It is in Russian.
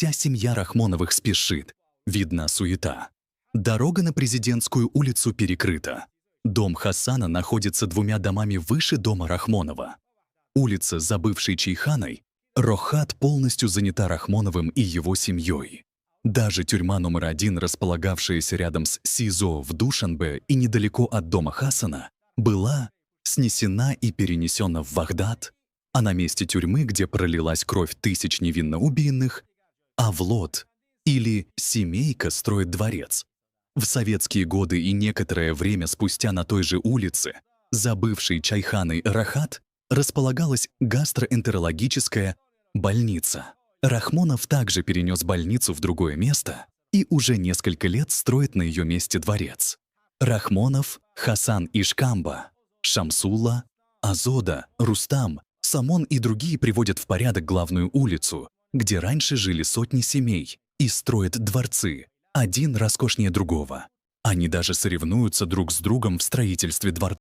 Вся семья Рахмоновых спешит. Видна суета. Дорога на Президентскую улицу перекрыта. Дом Хасана находится 2 домами выше дома Рахмонова. Улица, за бывшей чайханой, Рохат полностью занята Рахмоновым и его семьей. Даже тюрьма номер 1, располагавшаяся рядом с СИЗО в Душанбе и недалеко от дома Хасана, была снесена и перенесена в Вагдад, а на месте тюрьмы, где пролилась кровь тысяч невинно убиенных, Авлод или семейка строит дворец. В советские годы и некоторое время спустя на той же улице, за бывшей чайханой Рахат, располагалась гастроэнтерологическая больница. Рахмонов также перенес больницу в другое место и уже несколько лет строит на ее месте дворец. Рахмонов, Хасан Ишкамба, Шамсулла, Азода, Рустам, Самон и другие приводят в порядок главную улицу, где раньше жили сотни семей, и строят дворцы, один роскошнее другого. Они даже соревнуются друг с другом в строительстве дворцов.